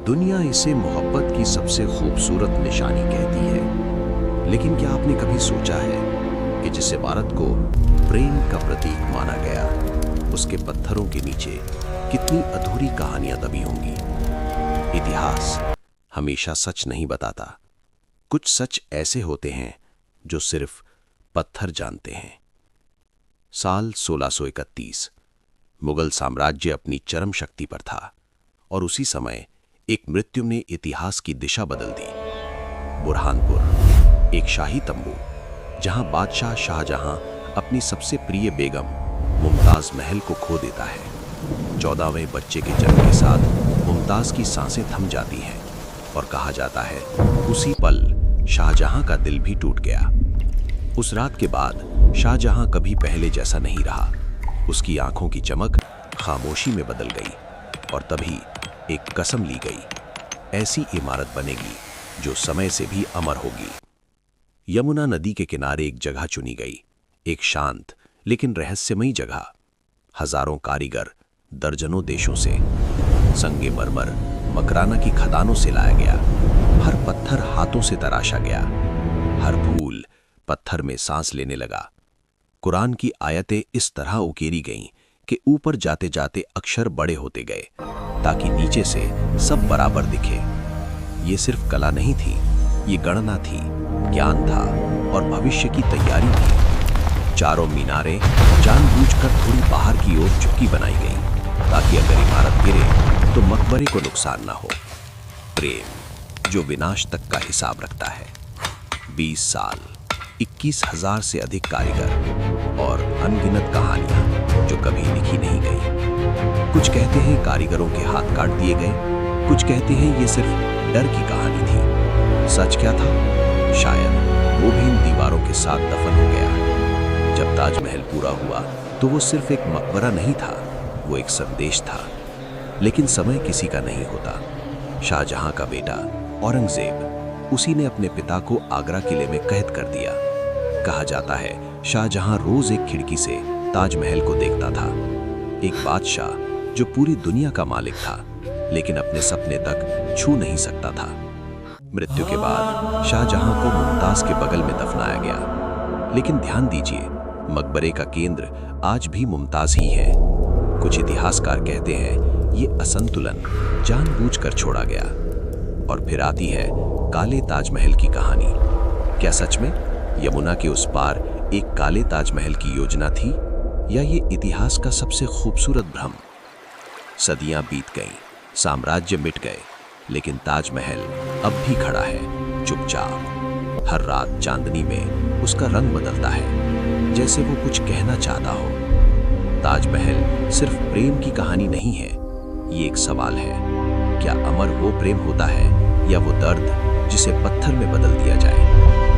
दुनिया इसे मोहब्बत की सबसे खूबसूरत निशानी कहती है, लेकिन क्या आपने कभी सोचा है कि जिस इमारत को प्रेम का प्रतीक माना गया, उसके पत्थरों के नीचे कितनी अधूरी कहानियां दबी होंगी। इतिहास हमेशा सच नहीं बताता। कुछ सच ऐसे होते हैं जो सिर्फ पत्थर जानते हैं। साल 1631 मुगल साम्राज्य अपनी चरम शक्ति पर था और उसी समय एक मृत्यु ने इतिहास की दिशा बदल दी। बुरहानपुर, एक शाही तंबू जहां बादशाह शाहजहां अपनी सबसे प्रिय बेगम मुमताज महल को खो देता है। 14वें बच्चे के जन्म के साथ मुमताज की सांसें थम जाती हैं और कहा जाता है उसी पल शाहजहां का दिल भी टूट गया। उस रात के बाद शाहजहां कभी पहले जैसा नहीं रहा। उसकी आंखों की चमक खामोशी में बदल गई और तभी एक कसम ली गई, ऐसी इमारत बनेगी जो समय से भी अमर होगी। यमुना नदी के किनारे एक जगह चुनी गई, एक शांत लेकिन रहस्यमयी जगह। हजारों कारीगर दर्जनों देशों से, संगमरमर मकराना की खदानों से लाया गया। हर पत्थर हाथों से तराशा गया, हर फूल पत्थर में सांस लेने लगा। कुरान की आयतें इस तरह उकेरी गईं कि ऊपर जाते जाते अक्षर बड़े होते गए ताकि नीचे से सब बराबर दिखे। ये सिर्फ कला नहीं थी, ये गणना थी, ज्ञान था और भविष्य की तैयारी थी। चारों मीनारें जानबूझकर थोड़ी बाहर की ओर झुकी बनाई गई ताकि अगर इमारत गिरे तो मकबरे को नुकसान ना हो। प्रेम जो विनाश तक का हिसाब रखता है। 20 साल, 21,000 से अधिक कारीगर और अनगिनत कहानियां जो कभी लिखी नहीं गई। कुछ कहते हैं कारीगरों के हाथ काट दिए गए, कुछ कहते हैं ये सिर्फ डर की कहानी थी। सच क्या था? शायद वो भी इन दीवारों के साथ दफन हो गया। जब ताजमहल पूरा हुआ तो वो सिर्फ एक मकबरा नहीं था, वो एक संदेश था। लेकिन समय किसी का नहीं होता। शाहजहां का बेटा औरंगजेब, उसी ने अपने पिता को आगरा किले में कैद कर दिया। कहा जाता है शाहजहां रोज एक खिड़की से ताजमहल को देखता था। एक बादशाह जो पूरी दुनिया का मालिक था लेकिन अपने सपने तक छू नहीं सकता था। मृत्यु के बाद शाहजहां को मुमताज के बगल में दफनाया गया। लेकिन ध्यान दीजिए, मकबरे का केंद्र आज भी मुमताज ही है। कुछ इतिहासकार कहते हैं ये असंतुलन जानबूझकर छोड़ा गया। और फिर आती है काले ताजमहल की कहानी। क्या सच में यमुना के उस पार एक काले ताजमहल की योजना थी, या ये इतिहास का सबसे खूबसूरत भ्रम? सदियां बीत गईं, साम्राज्य मिट गए, लेकिन ताजमहल अब भी खड़ा है, चुपचाप। हर रात चांदनी में उसका रंग बदलता है, जैसे वो कुछ कहना चाहता हो। ताजमहल सिर्फ प्रेम की कहानी नहीं है, ये एक सवाल है। क्या अमर वो प्रेम होता है या वो दर्द जिसे पत्थर में बदल दिया जाए?